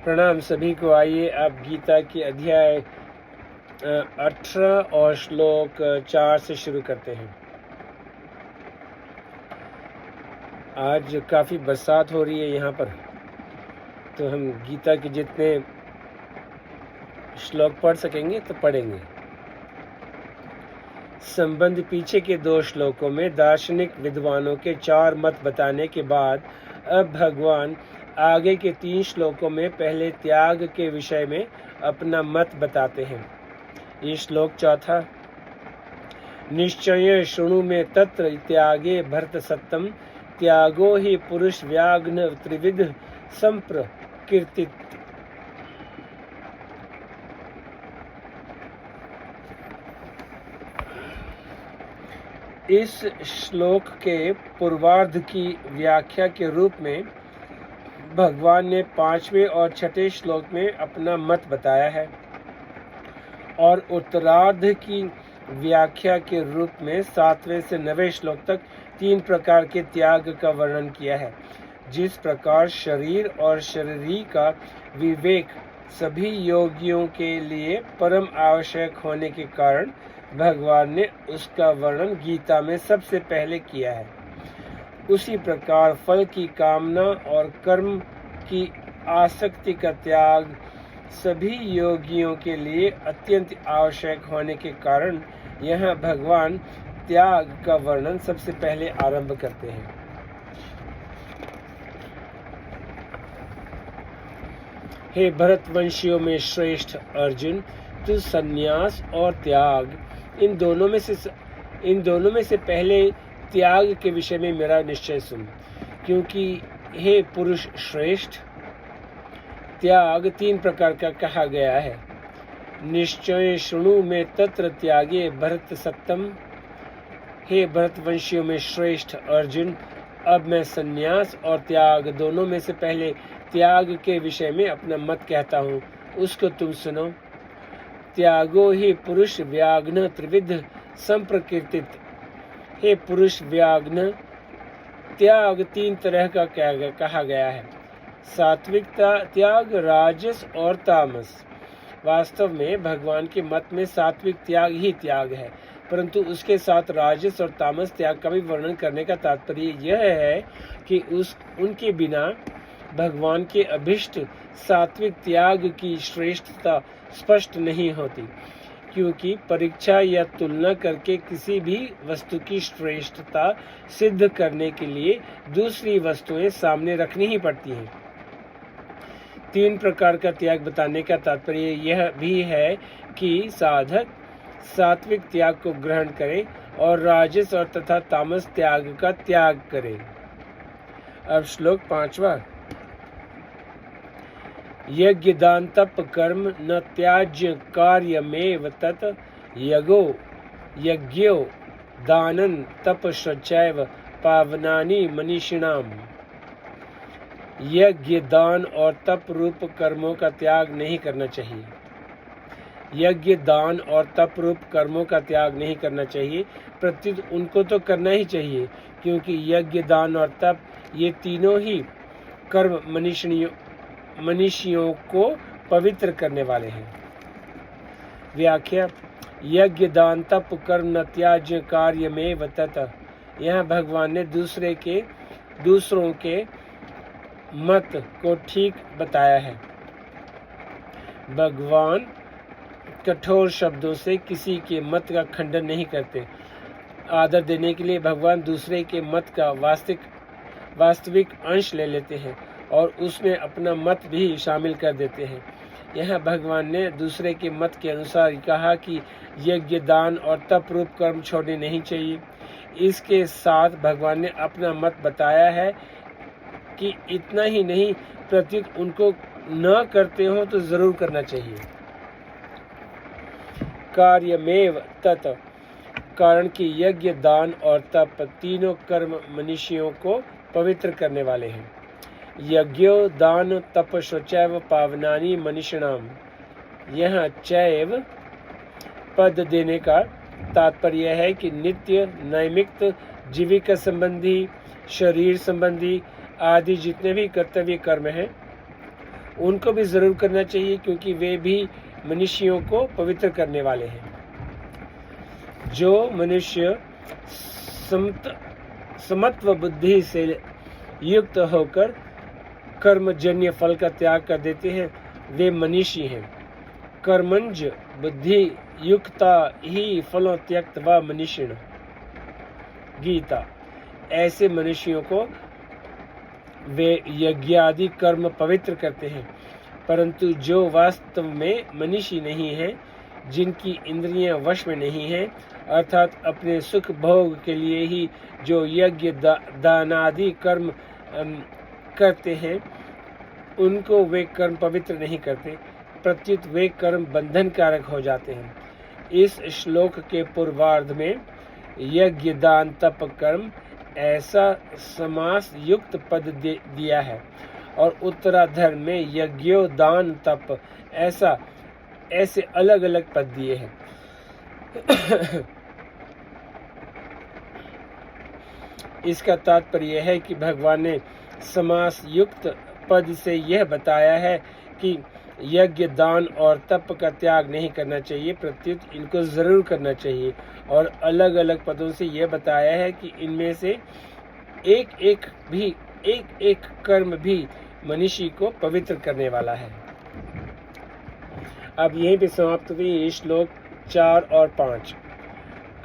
प्रणाम सभी को। आइए अब गीता के अध्याय 18 और श्लोक 4 से शुरू करते हैं। आज काफ़ी बरसात हो रही है यहाँ पर, तो हम गीता के जितने श्लोक पढ़ सकेंगे तो पढ़ेंगे। संबंध पीछे के 2 श्लोकों में दार्शनिक विद्वानों के 4 मत बताने के बाद अब भगवान आगे के 3 श्लोकों में पहले त्याग के विषय में अपना मत बताते हैं। ये श्लोक 4था। निश्चय शृणु में तत्र त्यागे भरत सत्तम, त्यागो ही पुरुष व्याघ्न त्रिविध संप्रकीर्तित। इस श्लोक के पूर्वार्ध की व्याख्या के रूप में भगवान ने 5वें और 6ठे श्लोक में अपना मत बताया है और उत्तरार्ध की व्याख्या के रूप में 7वें से 9वें श्लोक तक 3 प्रकार के त्याग का वर्णन किया है। जिस प्रकार शरीर और शरीरी का विवेक सभी योगियों के लिए परम आवश्यक होने के कारण भगवान ने उसका वर्णन गीता में सबसे पहले किया है, उसी प्रकार फल की कामना और कर्म की आसक्ति का त्याग सभी योगियों के लिए अत्यंत आवश्यक होने के कारण यहाँ भगवान त्याग का वर्णन सबसे पहले आरंभ करते हैं। हे भरतवंशियों में श्रेष्ठ अर्जुन, तू संन्यास और त्याग इन दोनों में से पहले त्याग के विषय में मेरा निश्चय सुन, क्योंकि हे पुरुष श्रेष्ठ, त्याग 3 प्रकार का कहा गया है। निश्चय शृणु में तत्र त्यागे भरत सत्तम। हे भरतवंशियों में श्रेष्ठ अर्जुन, अब मैं संन्यास और त्याग दोनों में से पहले त्याग के विषय में अपना मत कहता हूँ, उसको तुम सुनो। त्यागो ही पुरुष व्याघ्न त्रिविध संप्रकीर्तित। हे पुरुष व्याघ्न, त्याग 3 तरह का कहा गया है। सात्विक त्याग, राजस और तामस। वास्तव में भगवान के मत में सात्विक त्याग ही त्याग है, परंतु उसके साथ राजस और तामस त्याग का भी वर्णन करने का तात्पर्य यह है कि उनके बिना भगवान के अभिष्ट सात्विक त्याग की श्रेष्ठता स्पष्ट नहीं होती, क्योंकि परीक्षा या तुलना करके किसी भी वस्तु की श्रेष्ठता सिद्ध करने के लिए दूसरी वस्तुएं सामने रखनी ही पड़ती हैं। 3 प्रकार का त्याग बताने का तात्पर्य यह भी है कि साधक सात्विक त्याग को ग्रहण करे और राजस और तथा तामस त्याग का त्याग करे। अब श्लोक 5वां। यज्ञ दान तप कर्म न त्याज्य कार्यमेव तत्, यज्ञो दानन तपश्चैव पावनानि मनीषिणाम। यज्ञ दान और तप रूप कर्मों का त्याग नहीं करना चाहिए। यज्ञ दान और तप रूप कर्मों का त्याग नहीं करना चाहिए, प्रत्युत उनको तो करना ही चाहिए, क्योंकि यज्ञ दान और तप ये तीनों ही कर्म मनुष्यों को पवित्र करने वाले हैं। व्याख्या। यज्ञ दान तप कर्म न त्याज्य कार्यमेव तत्। यहाँ भगवान ने दूसरों के मत को ठीक बताया है। भगवान कठोर शब्दों से किसी के मत का खंडन नहीं करते। आदर देने के लिए भगवान दूसरे के मत का वास्तविक अंश ले लेते हैं और उसमें अपना मत भी शामिल कर देते हैं। यहाँ भगवान ने दूसरे के मत के अनुसार कहा कि यज्ञ दान और तप रूप कर्म छोड़ने नहीं चाहिए। इसके साथ भगवान ने अपना मत बताया है कि इतना ही नहीं, प्रत्युत उनको न करते हो तो जरूर करना चाहिए। कार्यमेव तत्, कारण कि यज्ञ दान और तप तीनों कर्म मनुष्यों को पवित्र करने वाले हैं। यज्ञो दान तप शौचैव पावनानि मनीषिणाम। यहाँ चैव पद देने का तात्पर्य है कि नित्य नैमित्त जीविका संबंधी शरीर संबंधी आदि जितने भी कर्तव्य कर्म हैं उनको भी ज़रूर करना चाहिए, क्योंकि वे भी मनुष्यों को पवित्र करने वाले हैं। जो मनुष्य समत्व बुद्धि से युक्त होकर कर्मजन्य फल का त्याग कर देते हैं, वे मनीषी हैं। कर्मंज बुद्धि युक्ता ही फलों त्यक्त्वा मनीषिण। गीता। ऐसे मनुष्यों को वे यज्ञ आदि कर्म पवित्र करते हैं, परंतु जो वास्तव में मनीषी नहीं है, जिनकी इंद्रियां वश में नहीं हैं, अर्थात अपने सुख भोग के लिए ही जो यज्ञ दानादि कर्म करते हैं, उनको वे कर्म पवित्र नहीं करते, प्रत्युत वे कर्म बंधन कारक हो जाते हैं। इस श्लोक के पूर्वार्ध में यज्ञ दान तप कर्म ऐसा समास युक्त पद दिया है, और उत्तरार्ध में यज्ञो दान तप ऐसे अलग अलग पद दिए हैं। इसका तात्पर्य है कि भगवान ने समास युक्त पद से यह बताया है कि यज्ञ दान और तप का त्याग नहीं करना चाहिए, प्रत्युत इनको जरूर करना चाहिए। और अलग अलग पदों से यह बताया है कि इनमें से एक एक कर्म भी मनुष्य को पवित्र करने वाला है। अब यहीं पे समाप्त हुई श्लोक 4 और 5।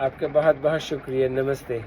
आपका बहुत बहुत शुक्रिया। नमस्ते।